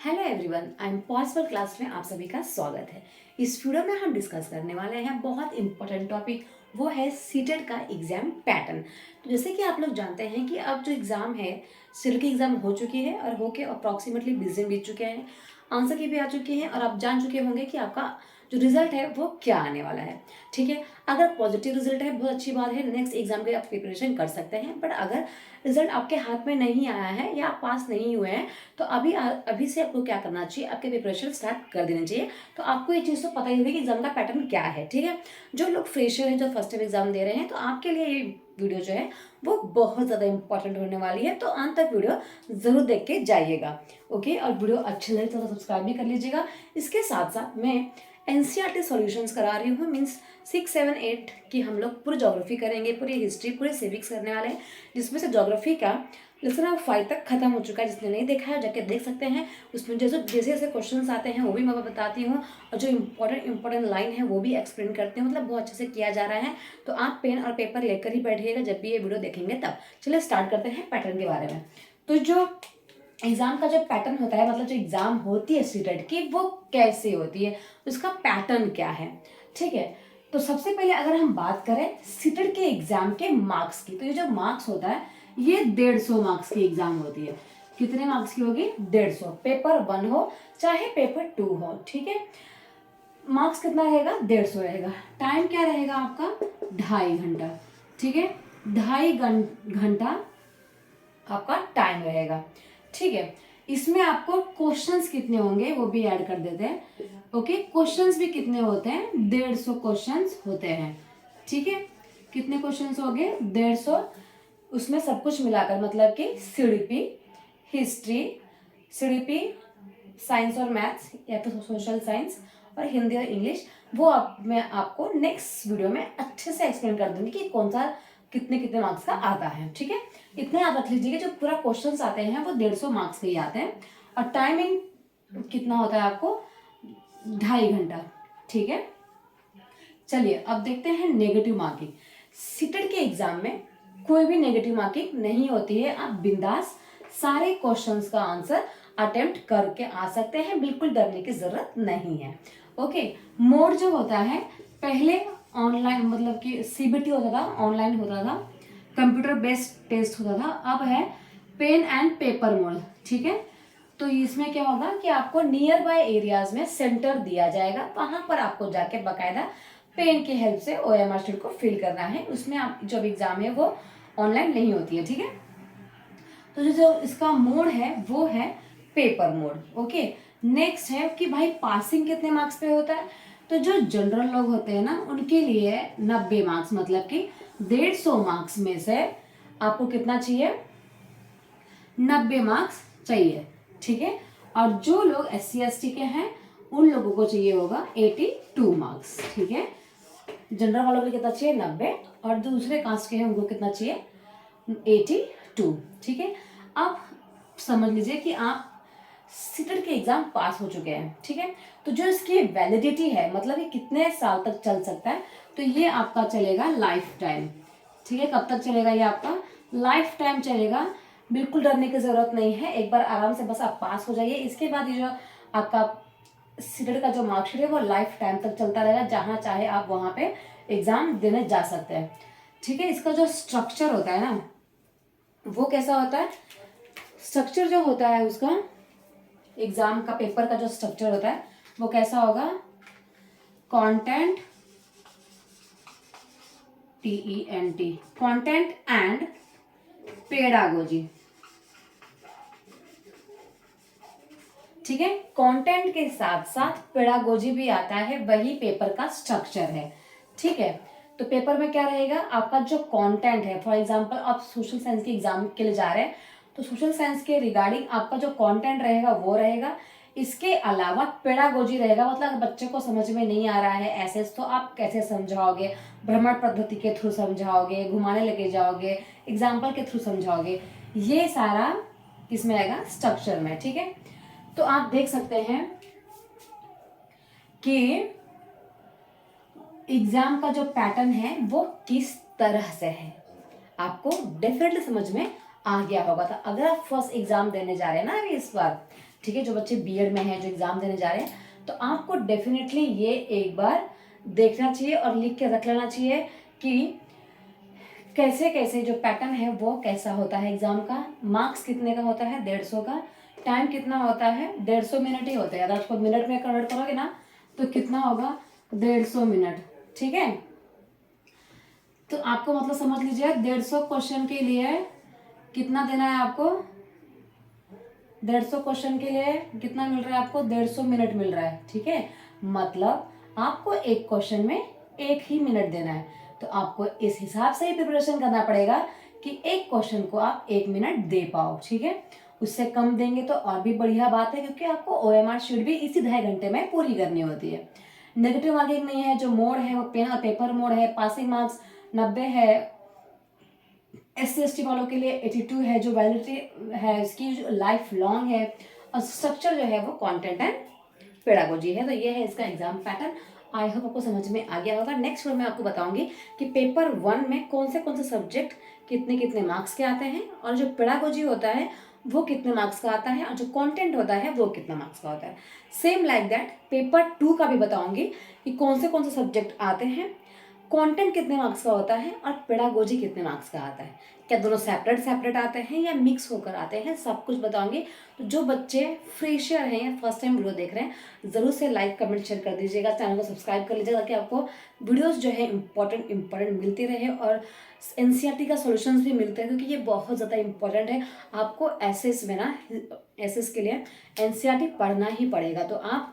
Hello everyone, I am possible class में आप सभी का स्वागत है। इस वीडियो में हम डिस्कस करने वाले हैं बहुत इंपॉर्टेंट टॉपिक, वो है सीटेट का एग्जाम पैटर्न। तो जैसे कि आप लोग जानते हैं कि अब जो एग्ज़ाम है, सीटेट की एग्ज़ाम हो चुकी है और होके अप्रॉक्सीमेटली 20 दिन बीत चुके हैं। आंसर की भी आ चुकी हैं और आप जान चुके होंगे कि आपका जो रिजल्ट है वो क्या आने वाला है। ठीक है, अगर पॉजिटिव रिजल्ट है बहुत अच्छी बात है, नेक्स्ट एग्जाम के आप प्रिपरेशन कर सकते हैं। बट अगर रिजल्ट आपके हाथ में नहीं आया है या आप पास नहीं हुए हैं, तो अभी से आपको क्या करना चाहिए, आपके प्रिपरेशन स्टार्ट कर देना चाहिए। तो आपको ये चीज़ तो पता ही होगी कि एग्जाम का पैटर्न क्या है। ठीक है, जो लोग फ्रेशर हैं, जो फर्स्ट टाइम एग्जाम दे रहे हैं, तो आपके लिए ये वीडियो जो है वो बहुत ज़्यादा इंपॉर्टेंट होने वाली है। तो अंत तक वीडियो ज़रूर देख के जाइएगा। ओके, और वीडियो अच्छी लगे तो सब्सक्राइब भी कर लीजिएगा। इसके साथ साथ मैं एनसीईआरटी सॉल्यूशंस करा रही हूँ, मीन्स 6, 7, 8 की हम लोग पूरी ज्योग्राफी करेंगे, पूरी हिस्ट्री, पूरे सिविक्स करने वाले हैं, जिसमें से ज्योग्राफी का लेसन नंबर 5 तक खत्म हो चुका है। जिसने नहीं देखा है जाके देख सकते हैं। उसमें जैसे जैसे जैसे क्वेश्चंस आते हैं वो भी मैं बताती हूँ, और जो इंपॉर्टेंट लाइन है वो भी एक्सप्लेन करते हैं, मतलब बहुत अच्छे से किया जा रहा है। तो आप पेन और पेपर लेकर ही बैठिएगा जब भी ये वीडियो देखेंगे तब। चलिए स्टार्ट करते हैं पैटर्न के बारे में। तो जो एग्जाम का जो पैटर्न होता है, मतलब जो एग्जाम होती है सीटेट की, वो कैसे होती है, उसका पैटर्न क्या है। ठीक है, तो सबसे पहले अगर हम बात करें सीटेट के एग्जाम के मार्क्स की, तो ये जो मार्क्स होता है ये 150 मार्क्स की एग्जाम होती है। कितने मार्क्स की होगी? 150। पेपर 1 हो चाहे पेपर 2 हो, ठीक है, मार्क्स कितना रहेगा? 150 रहेगा। टाइम क्या रहेगा आपका? 2.5 घंटा। ठीक है, 2.5 घंटा आपका टाइम रहेगा। ठीक है, इसमें आपको क्वेश्चंस कितने होंगे वो भी ऐड कर देते हैं। ओके, क्वेश्चंस भी कितने होते हैं? 150 क्वेश्चंस होते हैं। ठीक है, कितने क्वेश्चंस हो गए? 150। उसमें सब कुछ मिलाकर, मतलब कि सीडीपी, हिस्ट्री, सीडीपी, साइंस और मैथ्स या फिर सोशल साइंस, और हिंदी और इंग्लिश, वो मैं आपको नेक्स्ट वीडियो में अच्छे से एक्सप्लेन कर दूंगी कि कौन सा कितने कितने मार्क्स का आता है। ठीक है, इतने याद रख लीजिए कि जो पूरा क्वेश्चंस आते हैं वो 150 मार्क्स के ही आते हैं। और टाइमिंग कितना होता है आपको? 2.5 घंटा। ठीक है, चलिए अब देखते हैं नेगेटिव मार्किंग। सीटेट के एग्जाम में कोई भी नेगेटिव मार्किंग नहीं होती है। आप बिंदास सारे क्वेश्चंस का आंसर अटेम्प्ट करके आ सकते हैं, बिल्कुल डरने की जरूरत नहीं है। ओके, मोड जो होता है, पहले ऑनलाइन, मतलब कि सीबीटी होता था, ऑनलाइन होता था, कंप्यूटर बेस्ड टेस्ट होता था। अब है पेन एंड पेपर मोड। ठीक है, तो इसमें क्या होगा कि आपको नियर बाय एरियाज में सेंटर दिया जाएगा, वहां पर आपको जाके बकायदा पेन की हेल्प से ओएमआर शीट को फिल करना है। उसमें आप जो एग्जाम है वो ऑनलाइन नहीं होती है। ठीक है, तो जो इसका मोड है वो है पेपर मोड। ओके, नेक्स्ट है कि भाई पासिंग कितने मार्क्स पे होता है। तो जो जनरल लोग होते हैं ना, उनके लिए 90 मार्क्स, मतलब कि 150 मार्क्स में से आपको कितना चाहिए? 90 मार्क्स चाहिए। ठीक है, और जो लोग SC ST के हैं उन लोगों को चाहिए होगा 82 मार्क्स। ठीक है, जनरल वालों को कितना चाहिए? 90। और जो दूसरे कास्ट के हैं उनको कितना चाहिए? 82। ठीक है, अब समझ लीजिए कि आप सीटेट के एग्जाम पास हो चुके हैं। ठीक है, तो जो इसकी वैलिडिटी है, मतलब ये कितने साल तक चल सकता है, तो ये आपका चलेगा लाइफ टाइम। ठीक है, कब तक चलेगा? ये आपका लाइफ टाइम चलेगा। बिल्कुल डरने की जरूरत नहीं है, एक बार आराम से बस आप पास हो जाइए। इसके बाद ये जो आपका सीटेट का जो मार्कशीट है वो लाइफ टाइम तक चलता रहेगा, जहां चाहे आप वहां पे एग्जाम देने जा सकते हैं। ठीक है, इसका जो स्ट्रक्चर होता है ना, वो कैसा होता है? स्ट्रक्चर जो होता है उसका, एग्जाम का पेपर का जो स्ट्रक्चर होता है वो कैसा होगा? Content, TENT, content and pedagogy. ठीक है, कंटेंट के साथ साथ पेडागोजी भी आता है, वही पेपर का स्ट्रक्चर है। ठीक है, तो पेपर में क्या रहेगा? आपका जो कंटेंट है, फॉर एग्जांपल आप सोशल साइंस के एग्जाम के लिए जा रहे हैं, तो सोशल साइंस के रिगार्डिंग आपका जो कंटेंट रहेगा वो रहेगा। इसके अलावा पेडागोजी रहेगा, मतलब अगर बच्चे को समझ में नहीं आ रहा है ऐसे, तो आप कैसे समझाओगे? भ्रमण पद्धति के थ्रू समझाओगे, घुमाने लेके जाओगे, एग्जाम्पल के थ्रू समझाओगे, ये सारा किसमें आएगा? स्ट्रक्चर में। ठीक है, तो आप देख सकते हैं कि एग्जाम का जो पैटर्न है वो किस तरह से है, आपको डेफिनेटली समझ में आ गया होगा। था अगर आप फर्स्ट एग्जाम देने जा रहे हैं ना अभी इस बार, ठीक है, जो बच्चे बीएड में हैं, जो एग्ज़ाम देने जा रहे हैं, तो आपको डेफिनेटली ये एक बार देखना चाहिए और लिख के रख लेना चाहिए कि कैसे कैसे जो पैटर्न है वो कैसा होता है एग्ज़ाम का। मार्क्स कितने का होता है? 150 का। टाइम कितना होता है? 150 मिनट ही होता है। अगर उसको मिनट में कन्वर्ट करोगे ना तो कितना होगा? 150 मिनट। ठीक है, तो आपको मतलब समझ लीजिए 150 क्वेश्चन के लिए कितना देना है आपको? 150 क्वेश्चन के लिए कितना मिल रहा है आपको? 150 मिनट मिल रहा है। ठीक है, मतलब आपको एक क्वेश्चन में 1 ही मिनट देना है। तो आपको इस हिसाब से ही प्रिपरेशन करना पड़ेगा कि एक क्वेश्चन को आप 1 मिनट दे पाओ। ठीक है, उससे कम देंगे तो और भी बढ़िया बात है, क्योंकि आपको OMR शीट भी इसी 2.5 घंटे में पूरी करनी होती है। नेगेटिव मार्किंग नहीं है, जो मोड है वो पेन और पेपर मोड है। पासिंग मार्क्स 90 है। SC ST वालों के लिए 82 है, जो वैलिडिटी है इसकी जो लाइफ लॉन्ग है। और स्ट्रक्चर जो है वो कंटेंट एंड पेडागोजी है। तो ये है इसका एग्जाम पैटर्न। आई होप आपको समझ में आ गया होगा। नेक्स्ट वीडियो में आपको बताऊंगी कि पेपर 1 में कौन से सब्जेक्ट कितने कितने मार्क्स के आते हैं, और जो पेडागोजी होता है वो कितने मार्क्स का आता है, और जो कंटेंट होता है वो कितना मार्क्स का होता है। सेम लाइक दैट पेपर 2 का भी बताऊंगी कि कौन से सब्जेक्ट आते हैं, कंटेंट कितने मार्क्स का होता है, और पेडागोजी कितने मार्क्स का आता है। क्या दोनों सेपरेट सेपरेट आते हैं या मिक्स होकर आते हैं, सब कुछ बताऊंगी। तो जो बच्चे फ्रेशर हैं या फर्स्ट टाइम वीडियो देख रहे हैं, ज़रूर से लाइक कमेंट शेयर कर दीजिएगा, चैनल को सब्सक्राइब कर लीजिएगा, ताकि आपको वीडियोस जो है इंपॉर्टेंट मिलती रहे, और NCERT का सॉल्यूशंस भी मिलते हैं, क्योंकि ये बहुत ज़्यादा इंपॉर्टेंट है। आपको एसएस में ना, एसएस के लिए NCERT पढ़ना ही पड़ेगा। तो आप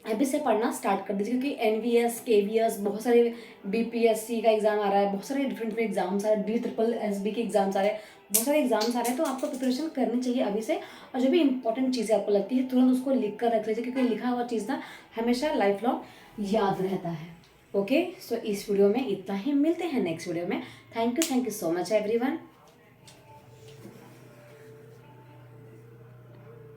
अभी से पढ़ना स्टार्ट कर दीजिए, क्योंकि NVS KVS बहुत सारे BPSC का एग्जाम आ रहा है, बहुत सारे डिफरेंट एग्जाम्स आ रहे हैं, DSSB के एग्जाम्स आ रहे हैं, बहुत सारे एग्जाम्स आ रहे हैं। तो आपको प्रिपरेशन करनी चाहिए अभी से, और जो भी इंपॉर्टेंट चीज़ें आपको लगती है तुरंत उसको लिख कर रख लीजिए, क्योंकि लिखा हुआ चीज़ ना हमेशा लाइफ लॉन्ग याद रहता है। ओके, सो इस वीडियो में इतना ही, मिलते हैं नेक्स्ट वीडियो में। Thank you so much everyone.